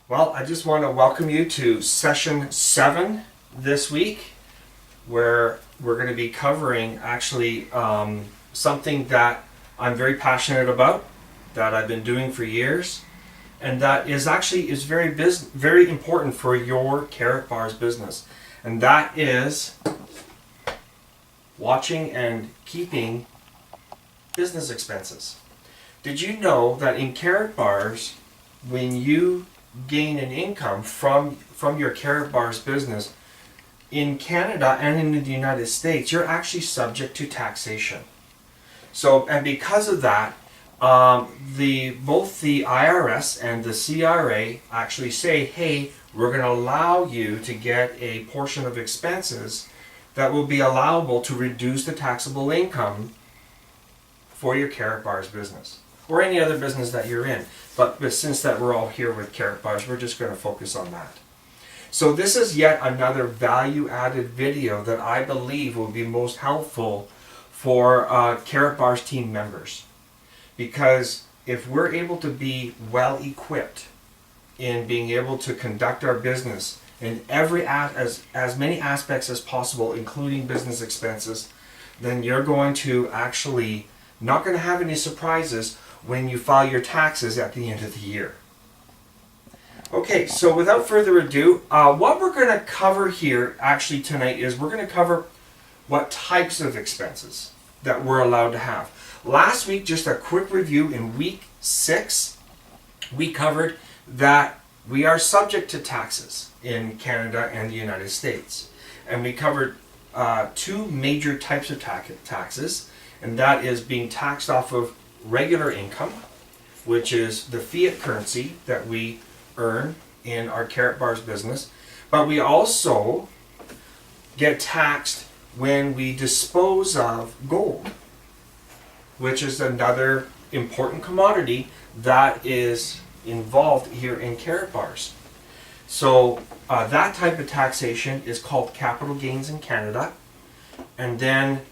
Well, I just want to welcome you to session 7 this week, where we're going to be covering actually something that I'm very passionate about, that I've been doing for years, and that is very important for your Carrot Bars business, and that is watching and keeping business expenses. Did you know that in Carrot Bars, when you gain an income from your Carrot Bars business in Canada and in the United States, you're actually subject to taxation? So, and because of that, both the IRS and the CRA actually say, hey, we're going to allow you to get a portion of expenses that will be allowable to reduce the taxable income for your Carrot Bars business, or any other business that you're in. But since that we're all here with Carrot Bars, we're just going to focus on that. So this is yet another value-added video that I believe will be most helpful for Carrot Bars team members. Because if we're able to be well equipped in being able to conduct our business in as many aspects as possible, including business expenses, then you're going to actually not going to have any surprises when you file your taxes at the end of the year. Okay, so without further ado, what we're going to cover here actually tonight is we're going to cover what types of expenses that we're allowed to have. Last week, just a quick review, in week 6, we covered that we are subject to taxes in Canada and the United States. And we covered 2 major types of taxes, and that is being taxed off of regular income, which is the fiat currency that we earn in our Carrot Bars business, but we also get taxed when we dispose of gold, which is another important commodity that is involved here in Carrot Bars. So that type of taxation is called capital gains in Canada, and then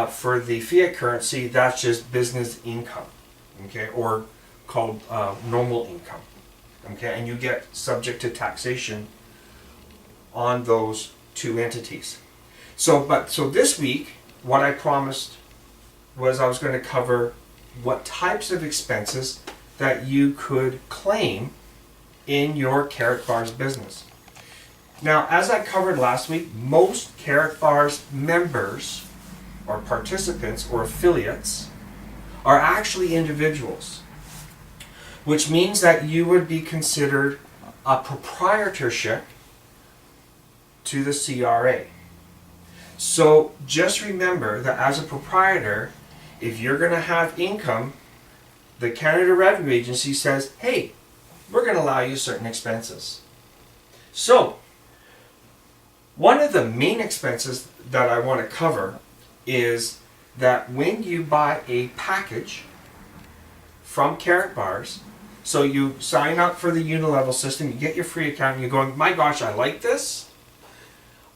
for the fiat currency, that's just business income, okay, or called normal income, okay, and you get subject to taxation on those 2 entities. So this week, what I promised was I was going to cover what types of expenses that you could claim in your Carrot Bars business. Now, as I covered last week, most Carrot Bars members or participants or affiliates are actually individuals, which means that you would be considered a proprietorship to the CRA. So just remember that as a proprietor, if you're going to have income, the Canada Revenue Agency says, hey, we're going to allow you certain expenses. So one of the main expenses that I want to cover is that when you buy a package from Carrot Bars, so you sign up for the unilevel system, you get your free account, and you're going, my gosh, I like this,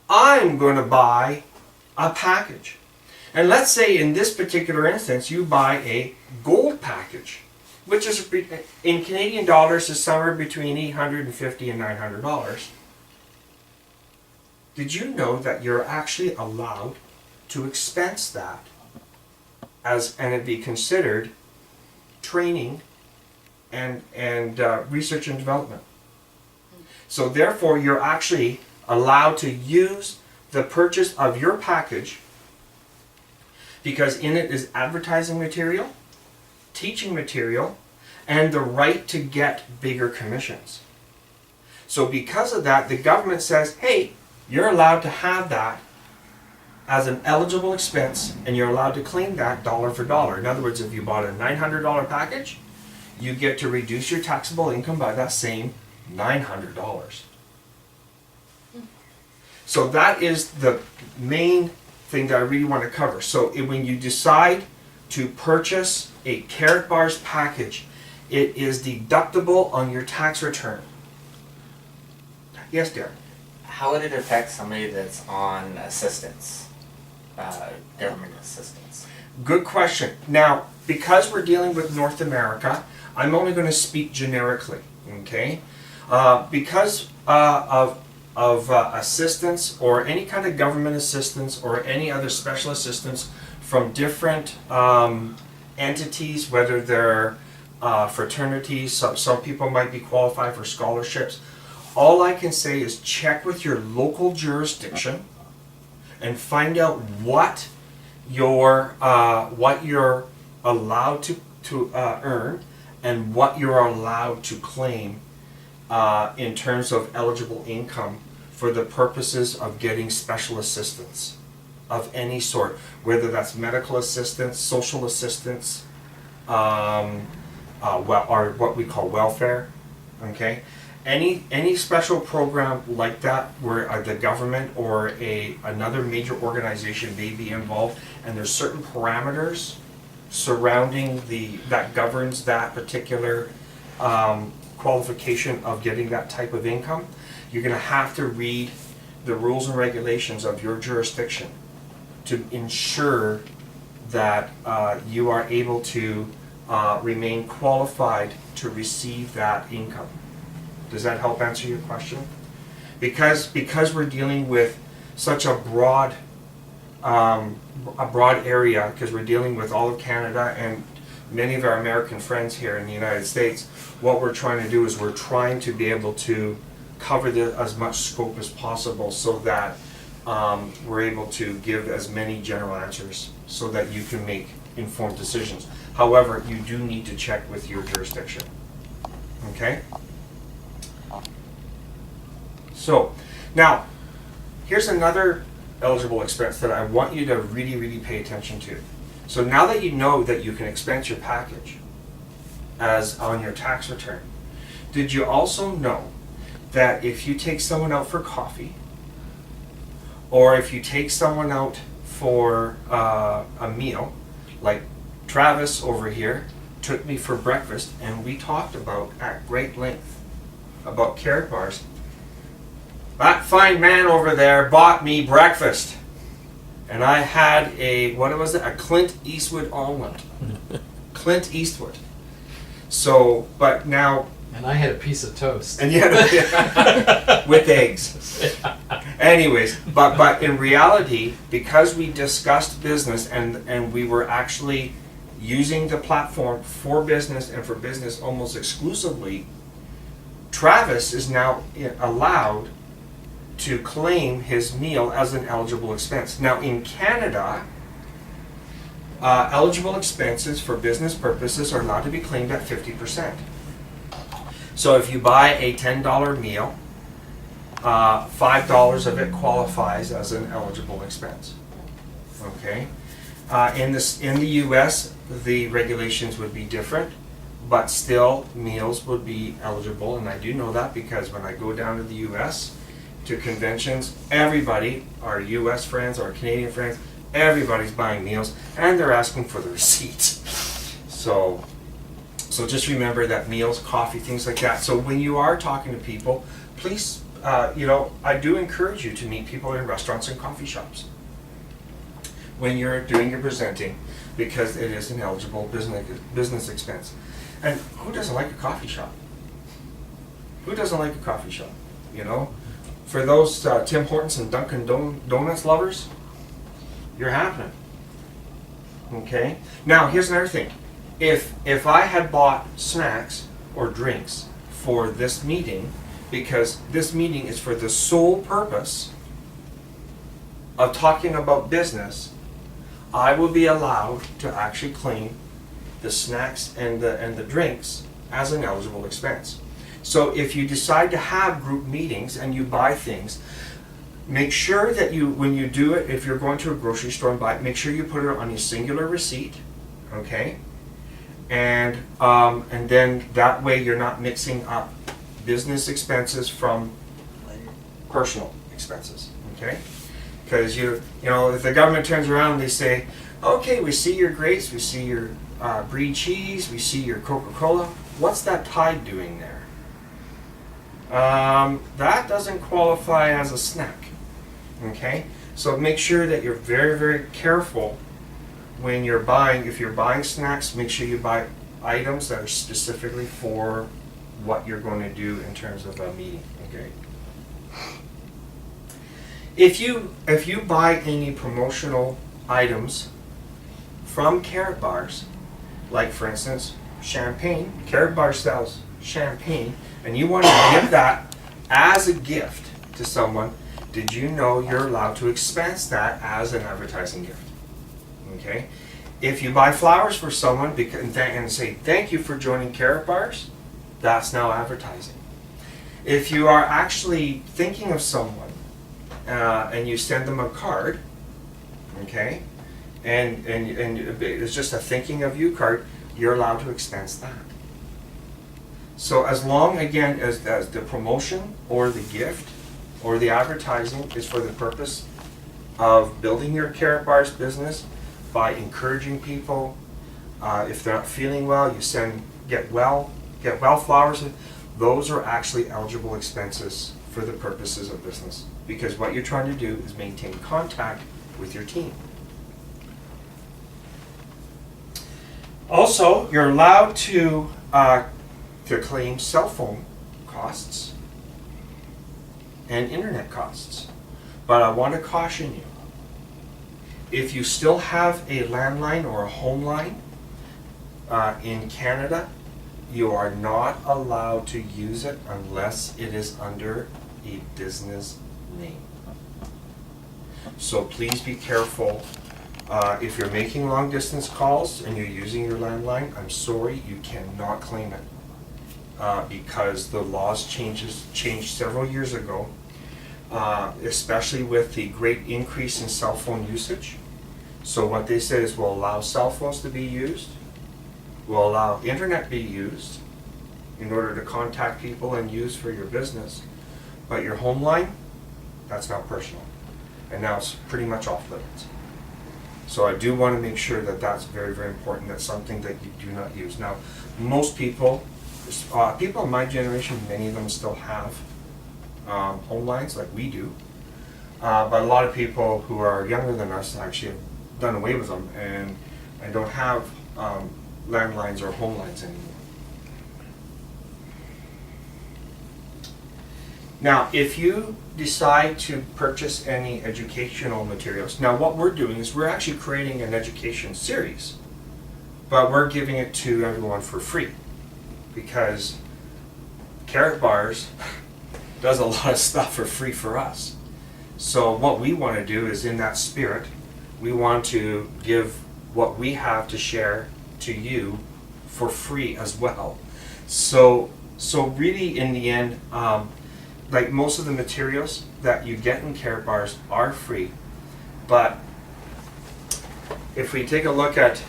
I'm going to buy a package. And let's say in this particular instance, you buy a gold package, which is in Canadian dollars is somewhere between $850 and $900. Did you know that you're actually allowed to expense that and it be considered training and research and development? So therefore, you're actually allowed to use the purchase of your package, because in it is advertising material, teaching material, and the right to get bigger commissions. So because of that, the government says, hey, you're allowed to have that as an eligible expense, and you're allowed to claim that dollar for dollar. In other words, if you bought a $900 package, you get to reduce your taxable income by that same $900. So that is the main thing that I really want to cover. So when you decide to purchase a Carrot Bars package, it is deductible on your tax return. Yes, Darren? How would it affect somebody that's on assistance, government assistance? Good question. Now, because we're dealing with North America, I'm only going to speak generically, okay? Because of assistance or any kind of government assistance or any other special assistance from different entities, whether they're fraternities, some people might be qualified for scholarships. All I can say is check with your local jurisdiction and find out what you're allowed to earn and what you're allowed to claim in terms of eligible income for the purposes of getting special assistance of any sort, whether that's medical assistance, social assistance, or what we call welfare. Okay, any special program like that where the government or another major organization may be involved, and there's certain parameters surrounding that governs that particular qualification of getting that type of income, you're going to have to read the rules and regulations of your jurisdiction to ensure that you are able to remain qualified to receive that income. Does that help answer your question? Because we're dealing with such a broad area, because we're dealing with all of Canada and many of our American friends here in the United States, what we're trying to do is we're trying to be able to cover as much scope as possible so that we're able to give as many general answers so that you can make informed decisions. However, you do need to check with your jurisdiction. Okay? So, now, here's another eligible expense that I want you to really, really pay attention to. So now that you know that you can expense your package as on your tax return, did you also know that if you take someone out for coffee, or if you take someone out for a meal, like Travis over here took me for breakfast, and we talked about at great length about carrot bars. That fine man over there bought me breakfast, and I had a Clint Eastwood almond. Clint Eastwood. So, but now. And I had a piece of toast. And you had with eggs. Anyways, but in reality, because we discussed business and we were actually using the platform for business and for business almost exclusively, Travis is now allowed to claim his meal as an eligible expense. Now in Canada, eligible expenses for business purposes are allowed to be claimed at 50%. So if you buy a $10 meal, $5 of it qualifies as an eligible expense. Okay. In the U.S., the regulations would be different, but still meals would be eligible, and I do know that because when I go down to the U.S. to conventions, everybody, our U.S. friends, our Canadian friends, everybody's buying meals, and they're asking for the receipt. So just remember that meals, coffee, things like that. So when you are talking to people, please, I do encourage you to meet people in restaurants and coffee shops when you're doing your presenting, because it is an eligible business expense. And who doesn't like a coffee shop? Who doesn't like a coffee shop? You know, for those Tim Hortons and Dunkin' Donuts lovers, you're happening. Okay. Now here's another thing. If I had bought snacks or drinks for this meeting, because this meeting is for the sole purpose of talking about business, I will be allowed to actually claim the snacks and the drinks as an eligible expense. So if you decide to have group meetings and you buy things, make sure that when you do it, if you're going to a grocery store and buy it, make sure you put it on a singular receipt, okay? And then that way you're not mixing up business expenses from personal expenses, okay? Because if the government turns around and they say, okay, we see your grapes, we see your brie cheese, we see your Coca-Cola, what's that Tide doing there? That doesn't qualify as a snack, okay? So make sure that you're very, very careful when you're buying. If you're buying snacks, make sure you buy items that are specifically for what you're going to do in terms of a meeting, okay? If you buy any promotional items from Carrot Bars, like for instance, champagne, Carrot Bar sells champagne, and you want to give that as a gift to someone, did you know you're allowed to expense that as an advertising gift? Okay? If you buy flowers for someone and say, thank you for joining Carrot Bars, that's now advertising. If you are actually thinking of someone and you send them a card, okay, and it's just a thinking of you card, you're allowed to expense that. So as long, again, as the promotion or the gift or the advertising is for the purpose of building your Carrot Bars business by encouraging people, if they're not feeling well, you get well flowers, those are actually eligible expenses for the purposes of business, because what you're trying to do is maintain contact with your team. Also, you're allowed to claim cell phone costs and internet costs. But I want to caution you, if you still have a landline or a home line in Canada, you are not allowed to use it unless it is under a business name. So please be careful. If you're making long distance calls and you're using your landline, I'm sorry, you cannot claim it because the laws changed several years ago, especially with the great increase in cell phone usage. So what they said is we'll allow cell phones to be used, we'll allow internet to be used in order to contact people and use for your business, but your home line, that's not personal. And now it's pretty much off limits. So I do want to make sure that that's very, very important. That's something that you do not use. Now, most people in my generation, many of them still have home lines like we do. But a lot of people who are younger than us actually have done away with them and don't have landlines or home lines anymore. Now, if you decide to purchase any educational materials, now what we're doing is we're actually creating an education series, but we're giving it to everyone for free because Carrot Bars does a lot of stuff for free for us. So what we want to do is, in that spirit, we want to give what we have to share to you for free as well. So really, in the end, like most of the materials that you get in Carrot Bars are free, but if we take a look at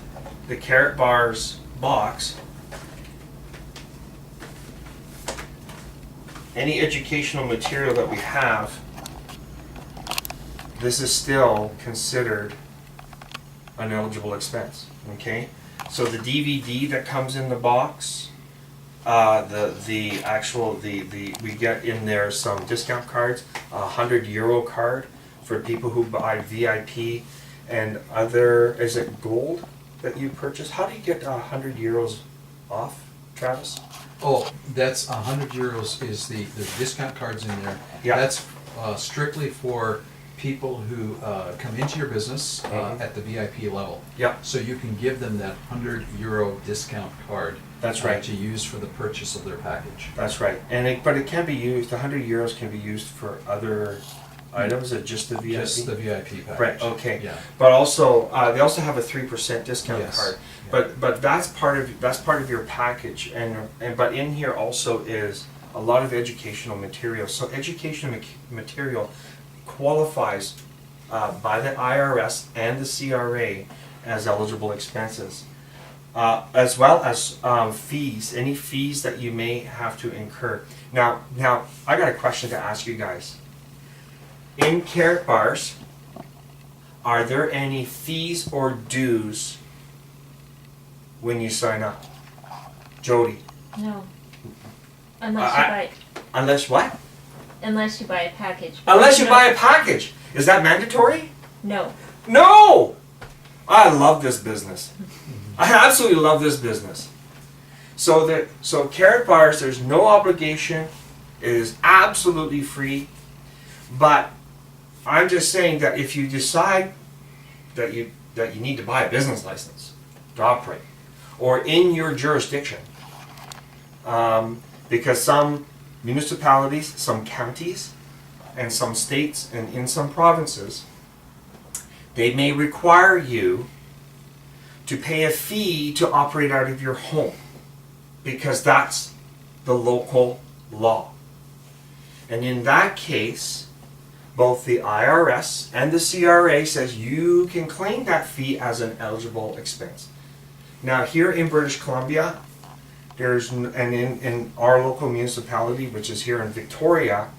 the Carrot Bars box, any educational material that we have, this is still considered an eligible expense, okay? So the DVD that comes in the box, we get in there some discount cards, €100 card for people who buy VIP and other, is it gold that you purchase? How do you get €100 off, Travis? Oh, that's €100 is the discount cards in there. Yeah. That's strictly for people who come into your business at the VIP level. Yeah. So you can give them that €100 discount card. That's right. To use for the purchase of their package. That's right. But it can be used, the €100 can be used for other items, or just the VIP? Just the VIP package. Right, okay. Yeah. But also, they also have a 3% discount Yes. card. Yeah. But that's part of your package, but in here also is a lot of educational material. So educational material qualifies by the IRS and the CRA as eligible expenses. As well as fees, any fees that you may have to incur. Now, I got a question to ask you guys. In Carrot Bars, are there any fees or dues when you sign up? Jody? No. Unless you buy. Unless what? Unless you buy a package. Unless you buy a package. Is that mandatory? No. No! I love this business. I absolutely love this business. So Carrot Bars, there's no obligation. It is absolutely free. But I'm just saying that if you decide that you need to buy a business license to operate, or in your jurisdiction, because some municipalities, some counties, and some states, and in some provinces, they may require you to pay a fee to operate out of your home, because that's the local law. And in that case, both the IRS and the CRA says you can claim that fee as an eligible expense. Now here in British Columbia, in our local municipality, which is here in Victoria,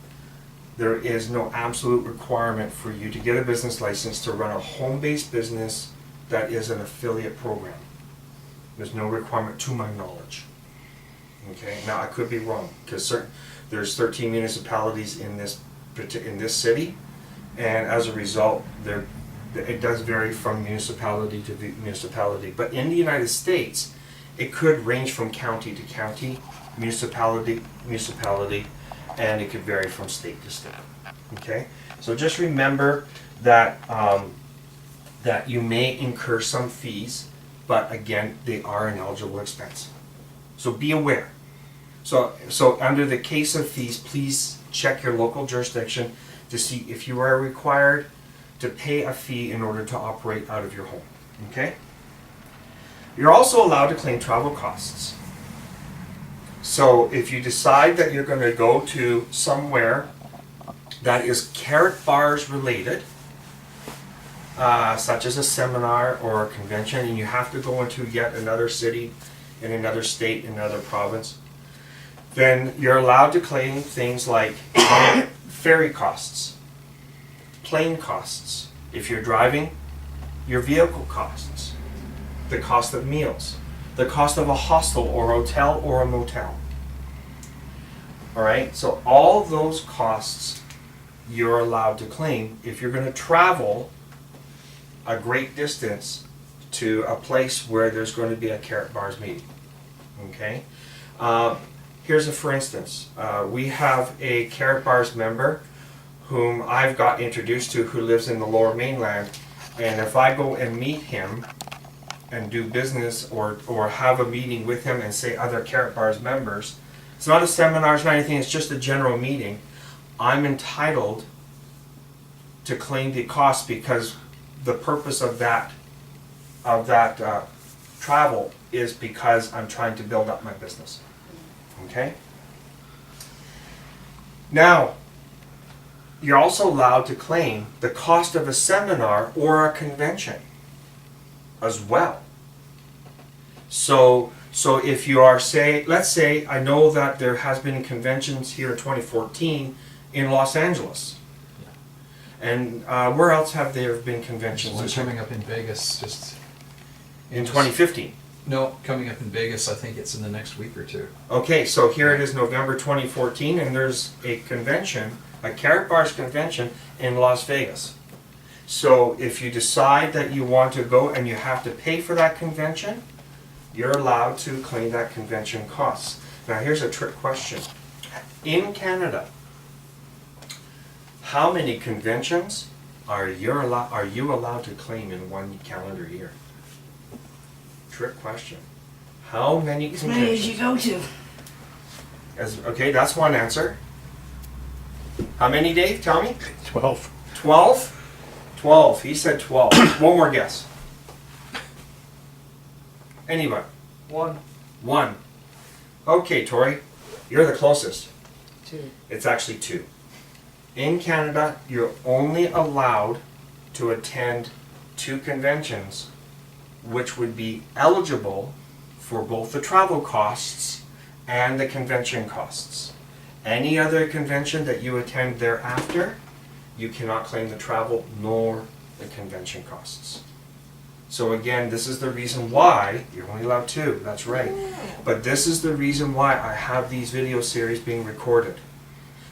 there is no absolute requirement for you to get a business license to run a home-based business that is an affiliate program. There's no requirement to my knowledge. Okay, now I could be wrong, because there's 13 municipalities in this city, and as a result, it does vary from municipality to municipality. But in the United States, it could range from county to county, municipality, and it could vary from state to state. Okay, so just remember that that you may incur some fees, but again, they are an eligible expense. So be aware. So under the case of fees, please check your local jurisdiction to see if you are required to pay a fee in order to operate out of your home. Okay? You're also allowed to claim travel costs. So if you decide that you're going to go to somewhere that is Carrot Bars related, such as a seminar or a convention, and you have to go into yet another city, in another state, in another province, then you're allowed to claim things like ferry costs, plane costs, if you're driving, your vehicle costs, the cost of meals, the cost of a hostel or hotel or a motel. All right, so all those costs you're allowed to claim if you're going to travel a great distance to a place where there's going to be a Carrot Bars meeting. Okay, here's a for instance. We have a Carrot Bars member whom I've got introduced to, who lives in the Lower Mainland, and if I go and meet him and do business or have a meeting with him and say other Carrot Bars members, it's not a seminar, it's not anything, it's just a general meeting, I'm entitled to claim the cost, because the purpose of that travel is because I'm trying to build up my business. Okay? Now, you're also allowed to claim the cost of a seminar or a convention as well. So if you are, let's say, I know that there has been conventions here in 2014 in Los Angeles. And where else have there been conventions? There's one coming up in Vegas just in 2015. No, coming up in Vegas, I think it's in the next week or two. Okay, so here it is, November 2014, and there's a convention, a Carrot Bars convention in Las Vegas. So if you decide that you want to go and you have to pay for that convention, you're allowed to claim that convention costs. Now here's a trick question. In Canada, how many conventions are you allowed to claim in one calendar year? Trick question. How many As conventions? many as you go to. Okay, that's one answer. How many, Dave? Tell me. 12. 12? 12. He said 12. One more guess. Anybody? One. Okay, Tori. You're the closest. 2. It's actually 2. In Canada, you're only allowed to attend 2 conventions, which would be eligible for both the travel costs and the convention costs. Any other convention that you attend thereafter, you cannot claim the travel nor the convention costs. So again, this is the reason why you're only allowed 2, that's right. But this is the reason why I have these video series being recorded.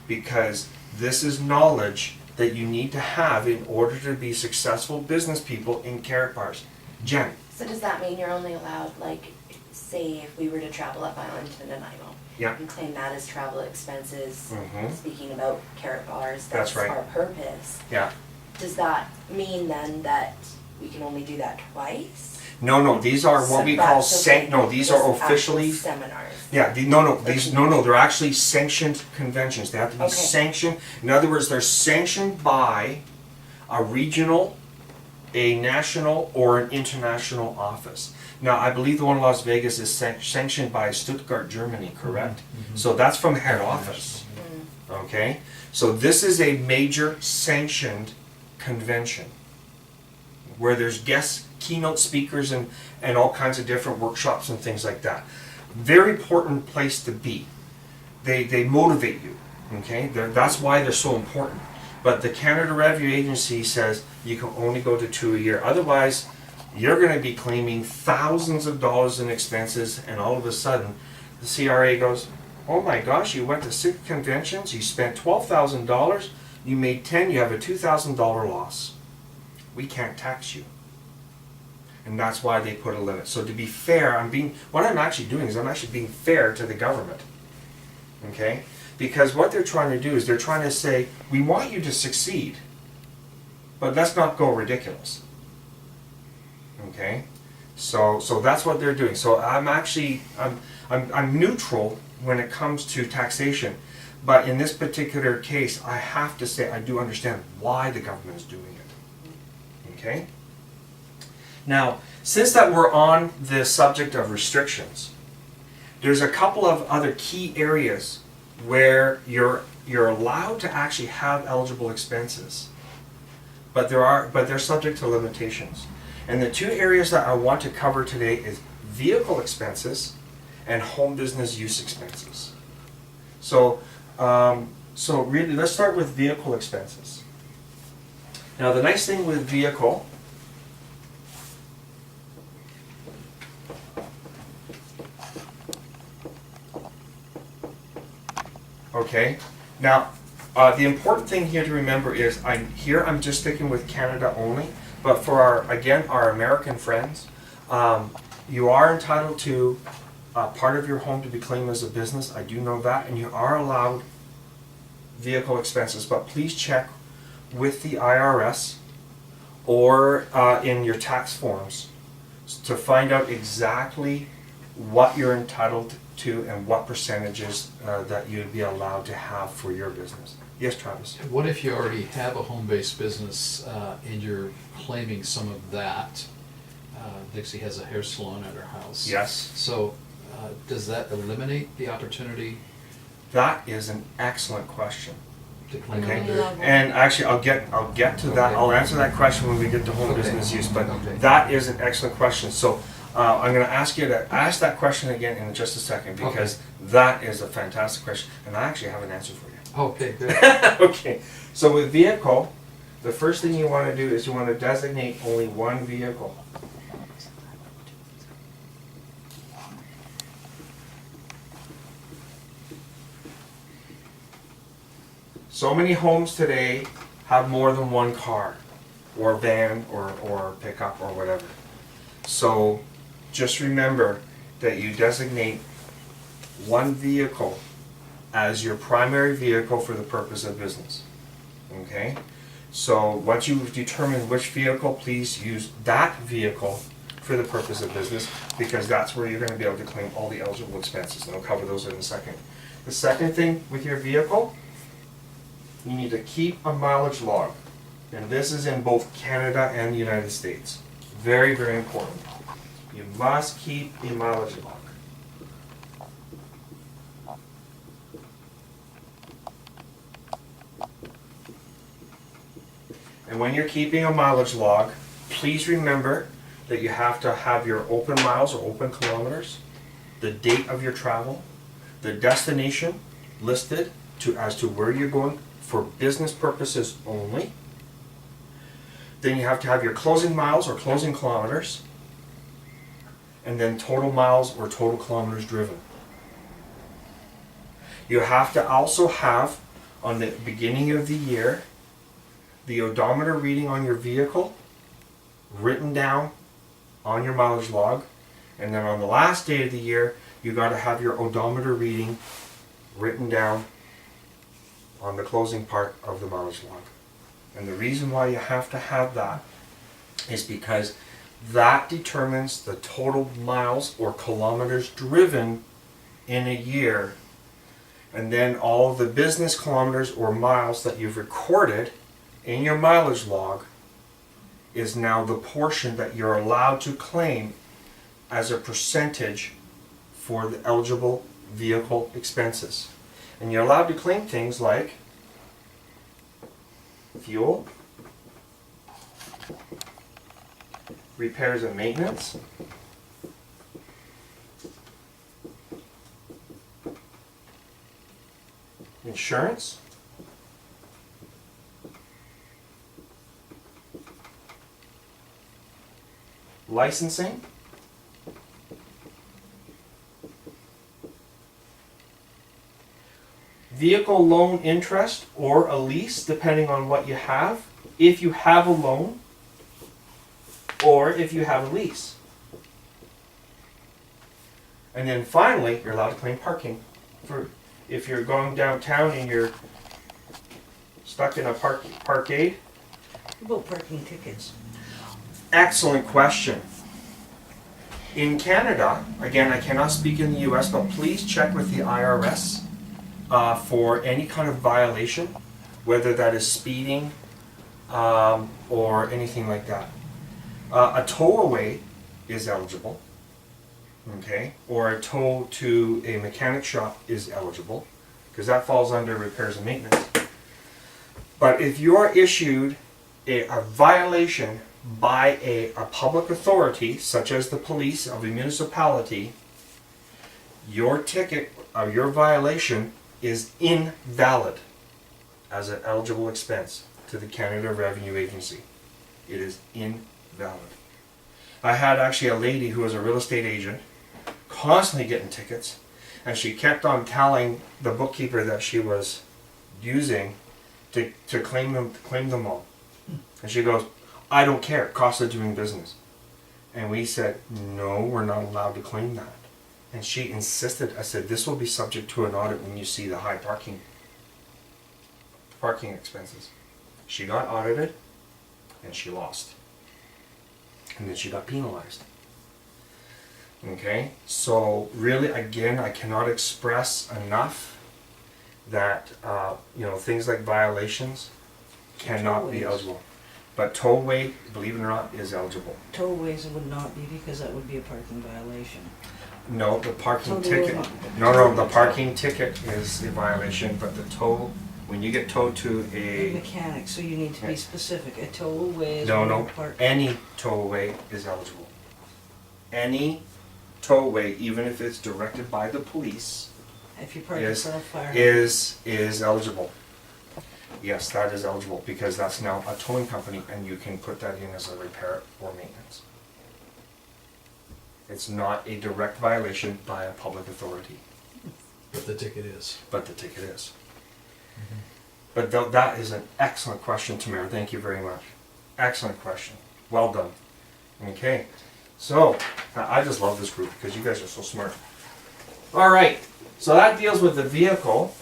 Because this is knowledge that you need to have in order to be successful business people in Carrot Bars. Jen. So does that mean you're only allowed, like, say if we were to travel up Island to Nanaimo Yeah. and claim that as travel expenses, Mhm. speaking about carrot bars, That's that's right. our purpose. Yeah. Does that mean then that we can only do that twice? No, these are what we call That's okay. these are Just actual officially, seminars. yeah, they're actually sanctioned conventions. They have to be Okay. sanctioned. In other words, they're sanctioned by a regional, a national, or an international office. Now, I believe the one in Las Vegas is sanctioned by Stuttgart, Germany, correct? So that's from head office. Okay? So this is a major sanctioned convention where there's guest keynote speakers and all kinds of different workshops and things like that. Very important place to be. They motivate you. Okay? That's why they're so important. But the Canada Revenue Agency says you can only go to 2 a year. Otherwise, you're going to be claiming thousands of dollars in expenses, and all of a sudden, the CRA goes, oh my gosh, you went to 6 conventions, you spent $12,000, you made 10, you have a $2,000 loss. We can't tax you. And that's why they put a limit. So to be fair, what I'm actually doing is I'm actually being fair to the government. Okay? Because what they're trying to do is they're trying to say, we want you to succeed, but let's not go ridiculous. Okay? So that's what they're doing. So I'm neutral when it comes to taxation, but in this particular case, I have to say I do understand why the government is doing it. Okay? Now, since that we're on the subject of restrictions, there's a couple of other key areas where you're allowed to actually have eligible expenses, but they're subject to limitations. And the 2 areas that I want to cover today is vehicle expenses and home business use expenses. So really, let's start with vehicle expenses. Now, the nice thing with vehicle, okay, now the important thing here to remember is I'm just sticking with Canada only, but for our American friends, you are entitled to part of your home to be claimed as a business. I do know that, and you are allowed vehicle expenses, but please check with the IRS or in your tax forms to find out exactly what you're entitled to and what percentages that you'd be allowed to have for your business. Yes, Travis? What if you already have a home-based business and you're claiming some of that? Dixie has a hair salon at her house. Yes. So does that eliminate the opportunity That is an excellent question. to claim Okay. under? And actually, I'll get to that. Okay. I'll answer that question when we get to home Okay. business use. But Okay. that is an excellent question. So I'm going to ask you to ask that question again in just a second, because that is a fantastic question, and I actually have an answer for you. Okay, good. Okay. So with vehicle, the first thing you want to do is you want to designate only one vehicle. So many homes today have more than one car, or van, or pickup, or whatever. So just remember that you designate one vehicle as your primary vehicle for the purpose of business. Okay? So once you've determined which vehicle, please use that vehicle for the purpose of business, because that's where you're going to be able to claim all the eligible expenses, and I'll cover those in a second. The second thing with your vehicle, you need to keep a mileage log. And this is in both Canada and the United States. Very, very important. You must keep a mileage log. And when you're keeping a mileage log, please remember that you have to have your open miles or open kilometers, the date of your travel, the destination listed as to where you're going for business purposes only. Then you have to have your closing miles or closing kilometers, and then total miles or total kilometers driven. You have to also have, on the beginning of the year, the odometer reading on your vehicle written down on your mileage log, And then on the last day of the year, you got to have your odometer reading written down on the closing part of the mileage log. And the reason why you have to have that is because that determines the total miles or kilometers driven in a year. And then all the business kilometers or miles that you've recorded in your mileage log is now the portion that you're allowed to claim as a percentage for the eligible vehicle expenses. And you're allowed to claim things like fuel, repairs and maintenance, insurance, licensing, vehicle loan interest or a lease, depending on what you have, if you have a loan or if you have a lease. And then finally, you're allowed to claim parking. For if you're going downtown and you're stuck in a parkade. What about parking tickets? Excellent question. In Canada, again, I cannot speak in the US, but please check with the IRS for any kind of violation, whether that is speeding or anything like that. A tow away is eligible, okay, or a tow to a mechanic shop is eligible, because that falls under repairs and maintenance. But if you are issued a violation by a public authority, such as the police of a municipality, your ticket or your violation is invalid as an eligible expense to the Canada Revenue Agency. It is invalid. I had actually a lady who was a real estate agent constantly getting tickets, and she kept on telling the bookkeeper that she was using to claim them all. And she goes, I don't care, cost of doing business. And we said, no, we're not allowed to claim that. And she insisted. I said, this will be subject to an audit when you see the high parking expenses. She got audited and she lost. And then she got penalized. Okay, so really, again, I cannot express enough that things like violations cannot be eligible. But tollway, believe it or not, is eligible. Tollways would not be, because that would be a parking violation. No, the parking So they ticket. will No, the parking ticket is a violation, but the toll, when you get towed to A a mechanic, so you need to be specific. A tollway is no, park. any tollway is eligible. Any tollway, even if it's directed by the police, If you park in is front of fire. is eligible. Yes, that is eligible, because that's now a towing company and you can put that in as a repair or maintenance. It's not a direct violation by a public authority, But the ticket is. but the ticket is. But that is an excellent question, Tamara. Thank you very much. Excellent question. Well done. Okay. So, I just love this group because you guys are so smart. All right. So that deals with the vehicle.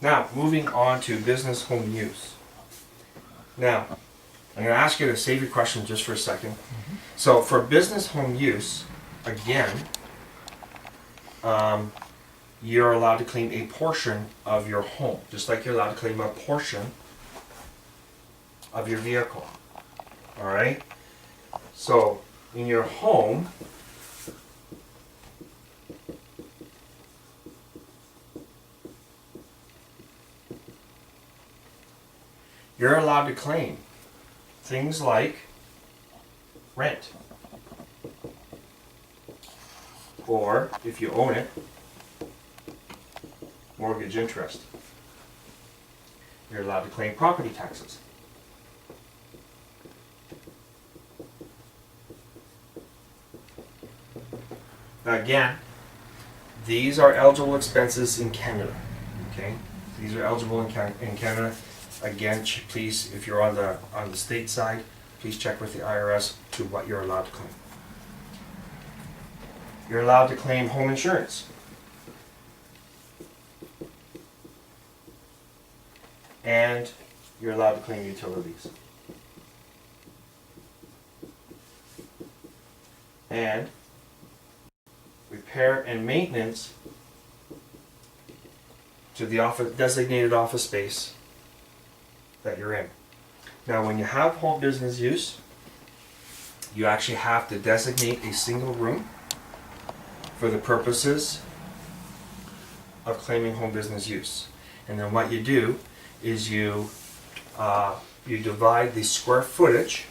Now, moving on to business home use. Now, I'm going to ask you to save your question just for a second. So, for business home use, again, you're allowed to claim a portion of your home, just like you're allowed to claim a portion of your vehicle. All right? So, in your home, you're allowed to claim things like rent, or if you own it, mortgage interest. You're allowed to claim property taxes. Now again, these are eligible expenses in Canada, okay? These are eligible in Canada. Again, please, if you're on the state side, please check with the IRS to what you're allowed to claim. You're allowed to claim home insurance. And you're allowed to claim utilities. And repair and maintenance to the designated office space that you're in. Now, when you have home business use, you actually have to designate a single room for the purposes of claiming home business use. And then what you do is you divide the square footage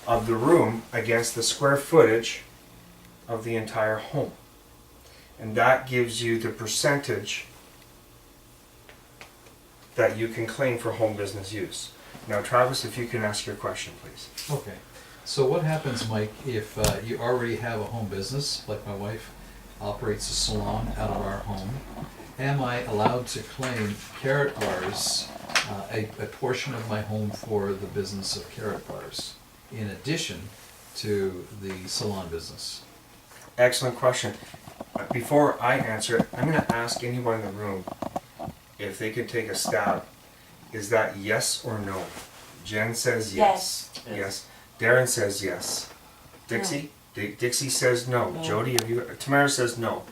of the room against the square footage of the entire home. And that gives you the percentage that you can claim for home business use. Now, Travis, if you can ask your question, please. Okay, so what happens, Mike, if you already have a home business, like my wife operates a salon out of our home? Am I allowed to claim Carrot Bars, a portion of my home for the business of Carrot Bars, in addition to the salon business? Excellent question. Before I answer it, I'm going to ask anyone in the room if they could take a stab. Is that yes or no? Jen says yes. Yes. Darren says yes. Dixie? Dixie says no. No. Jody, Tamara says no.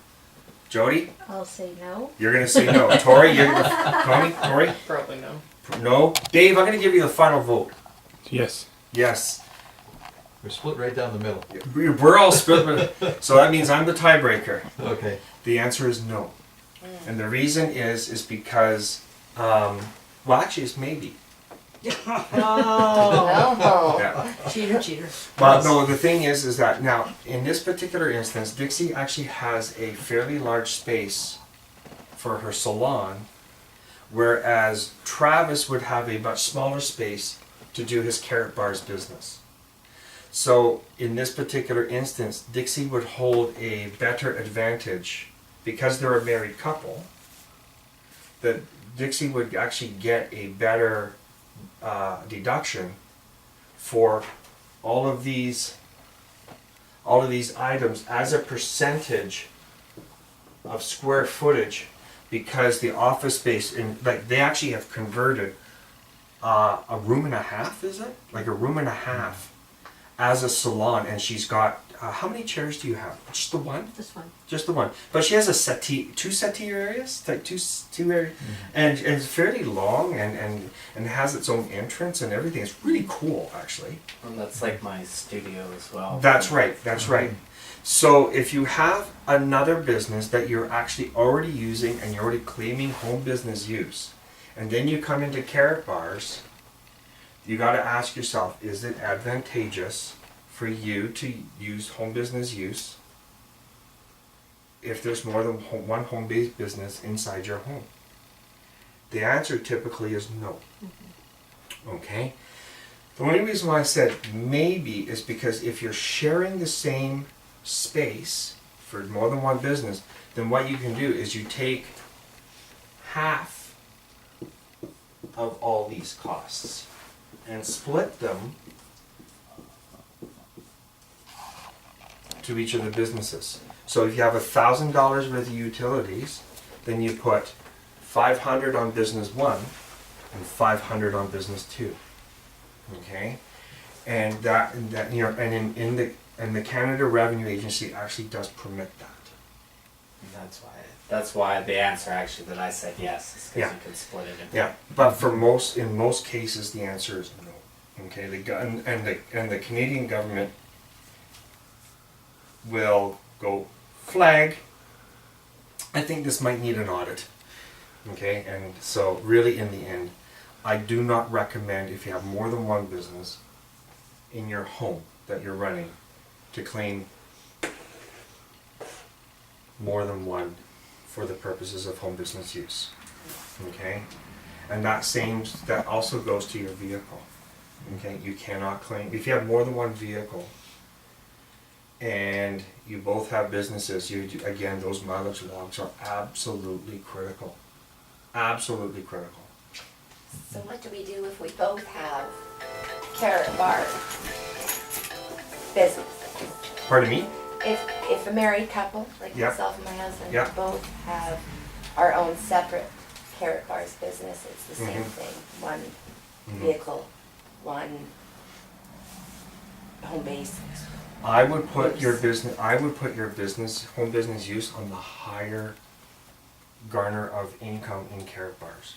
Jody? I'll say no. You're going to say no. Tori, you're going to... Tony? Tori? Probably no. No. Dave, I'm going to give you the final vote. Yes. Yes. We're split right down the middle. We're all split, so that means I'm the tiebreaker. Okay. The answer is no. And the reason is because, well, actually it's maybe. Oh. Yeah. Cheater. Well, no, the thing is that now, in this particular instance, Dixie actually has a fairly large space for her salon, whereas Travis would have a much smaller space to do his Carrot Bars business. So, in this particular instance, Dixie would hold a better advantage because they're a married couple, that Dixie would actually get a better deduction for all of these items as a percentage of square footage, because the office space they actually have converted a room and a half, is it? Like a room and a half as a salon, and she's got how many chairs do you have? Just the one? This one. Just the one. But she has a two settee areas, like two areas, and it's fairly long and has its own entrance and everything. It's really cool, actually. And that's like my studio as well. That's right. That's right. So if you have another business that you're actually already using and you're already claiming home business use, and then you come into Carrot Bars, you got to ask yourself: is it advantageous for you to use home business use if there's more than one home-based business inside your home? The answer typically is no. Okay? The only reason why I said maybe is because if you're sharing the same space for more than one business, then what you can do is you take half of all these costs and split them to each of the businesses. So if you have $1,000 worth of utilities, then you put $500 on business one and $500 on business two. Okay, and that you know, and in the Canada Revenue Agency actually does permit that. And that's why the answer actually that I said yes is because Yeah. you can split it into. Yeah, but in most cases the answer is no. Okay, and the Canadian government will go flag. I think this might need an audit. Okay, and so really in the end, I do not recommend, if you have more than one business in your home that you're running, to claim more than one for the purposes of home business use. Okay, and that also goes to your vehicle. Okay, you cannot claim if you have more than one vehicle and you both have businesses. Again, those mileage logs are absolutely critical. Absolutely critical. So what do we do if we both have carrot bar business? Pardon me? If a married couple, like Yep. myself and my husband, Yep. both have our own separate carrot bars business, it's the same Mhm. thing. One Mhm. vehicle, one home base. I would put your Use. business, home business use on the higher garner of income in carrot bars.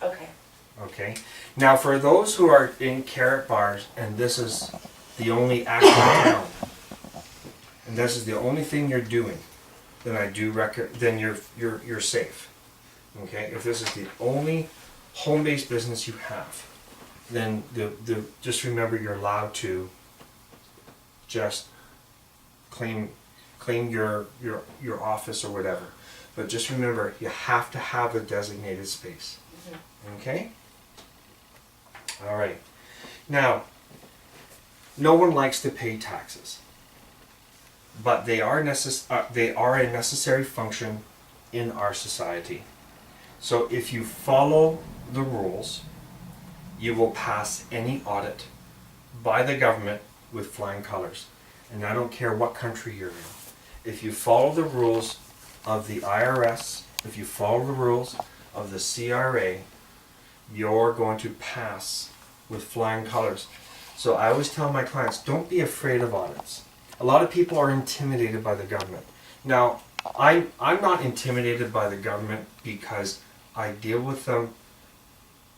Okay. Okay? Now, for those who are in carrot bars, and this is the only act in town, and this is the only thing you're doing, then I do then you're safe. Okay? If this is the only home-based business you have, then just remember you're allowed to just claim your office or whatever. But just remember, you have to have a designated space. Okay? All right. Now, no one likes to pay taxes, but they are a necessary function in our society. So if you follow the rules, you will pass any audit by the government with flying colors. And I don't care what country you're in. If you follow the rules of the IRS, if you follow the rules of the CRA, you're going to pass with flying colors. So I always tell my clients, don't be afraid of audits. A lot of people are intimidated by the government. Now, I'm not intimidated by the government because I deal with them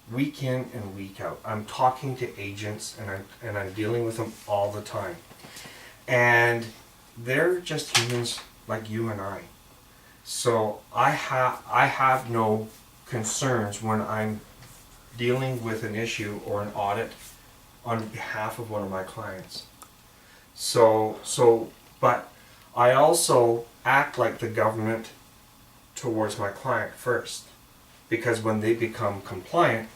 week in and week out. I'm talking to agents and I'm dealing with them all the time. And they're just humans like you and I. So I have no concerns when I'm dealing with an issue or an audit on behalf of one of my clients. But I also act like the government towards my client first, because when they become compliant,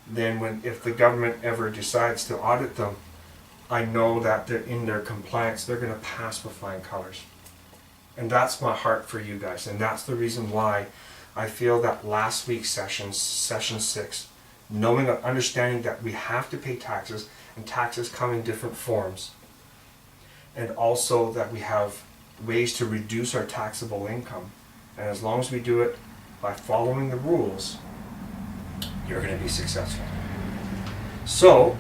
then if the government ever decides to audit them, I know that they're in their compliance, they're going to pass with flying colors. And that's my heart for you guys, and that's the reason why I feel that last week's session 6, understanding that we have to pay taxes, and taxes come in different forms, and also that we have ways to reduce our taxable income, and as long as we do it by following the rules, you're going to be successful. So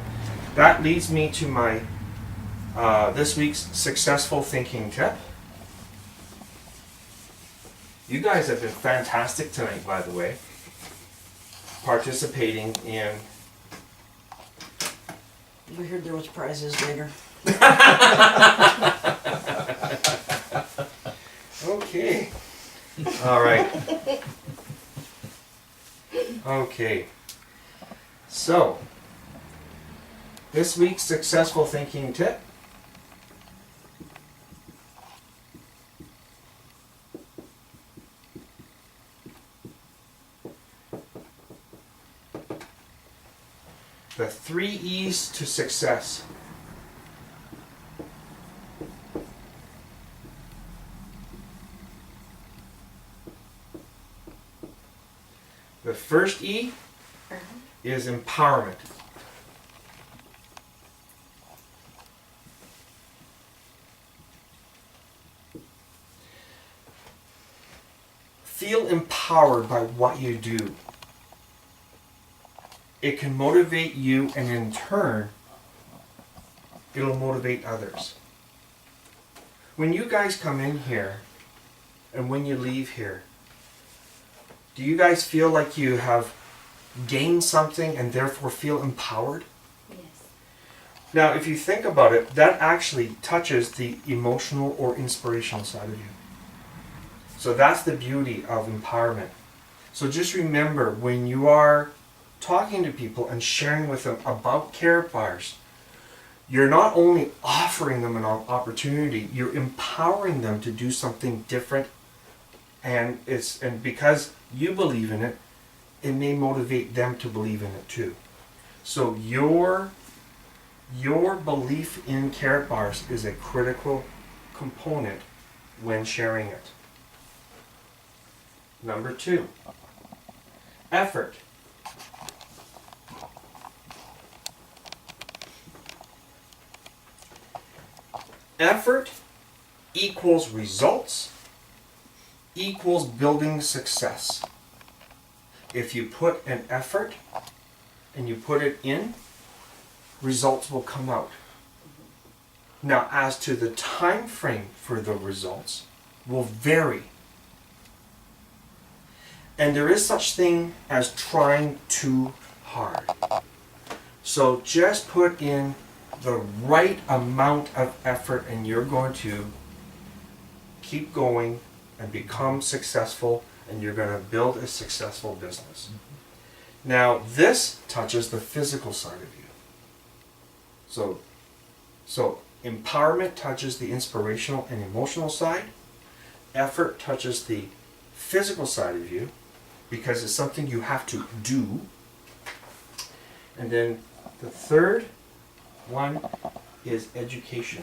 that leads me to my this week's successful thinking tip. You guys have been fantastic tonight, by the way, participating in. We heard there was prizes later. Okay. All right. Okay. So, this week's successful thinking tip. The 3 E's to success. The first E is empowerment. Feel empowered by what you do. It can motivate you, and in turn, it'll motivate others. When you guys come in here and when you leave here, do you guys feel like you have gained something and therefore feel empowered? Yes. Now, if you think about it, that actually touches the emotional or inspirational side of you. So that's the beauty of empowerment. So just remember, when you are talking to people and sharing with them about carrot bars, you're not only offering them an opportunity, you're empowering them to do something different, and because you believe in it, it may motivate them to believe in it too. So your belief in carrot bars is a critical component when sharing it. Number 2, effort. Effort equals results equals building success. If you put an effort and you put it in, results will come out. Now, as to the time frame for the results will vary. And there is such thing as trying too hard. So just put in the right amount of effort and you're going to keep going and become successful, and you're going to build a successful business. Now, this touches the physical side of you. So empowerment touches the inspirational and emotional side. Effort touches the physical side of you because it's something you have to do. And then the third one is education.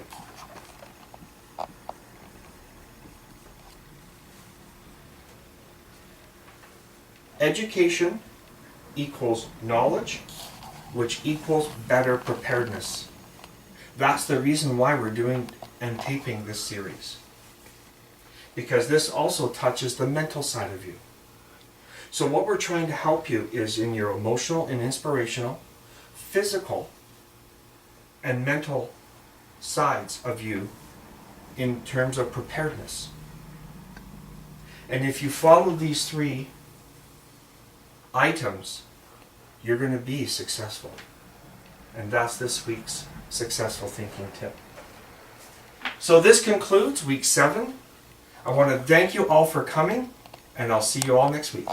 Education equals knowledge, which equals better preparedness. That's the reason why we're doing and taping this series. Because this also touches the mental side of you. So what we're trying to help you is in your emotional and inspirational, physical, and mental sides of you in terms of preparedness. And if you follow these three items, you're going to be successful. And that's this week's successful thinking tip. So this concludes week 7. I want to thank you all for coming, and I'll see you all next week.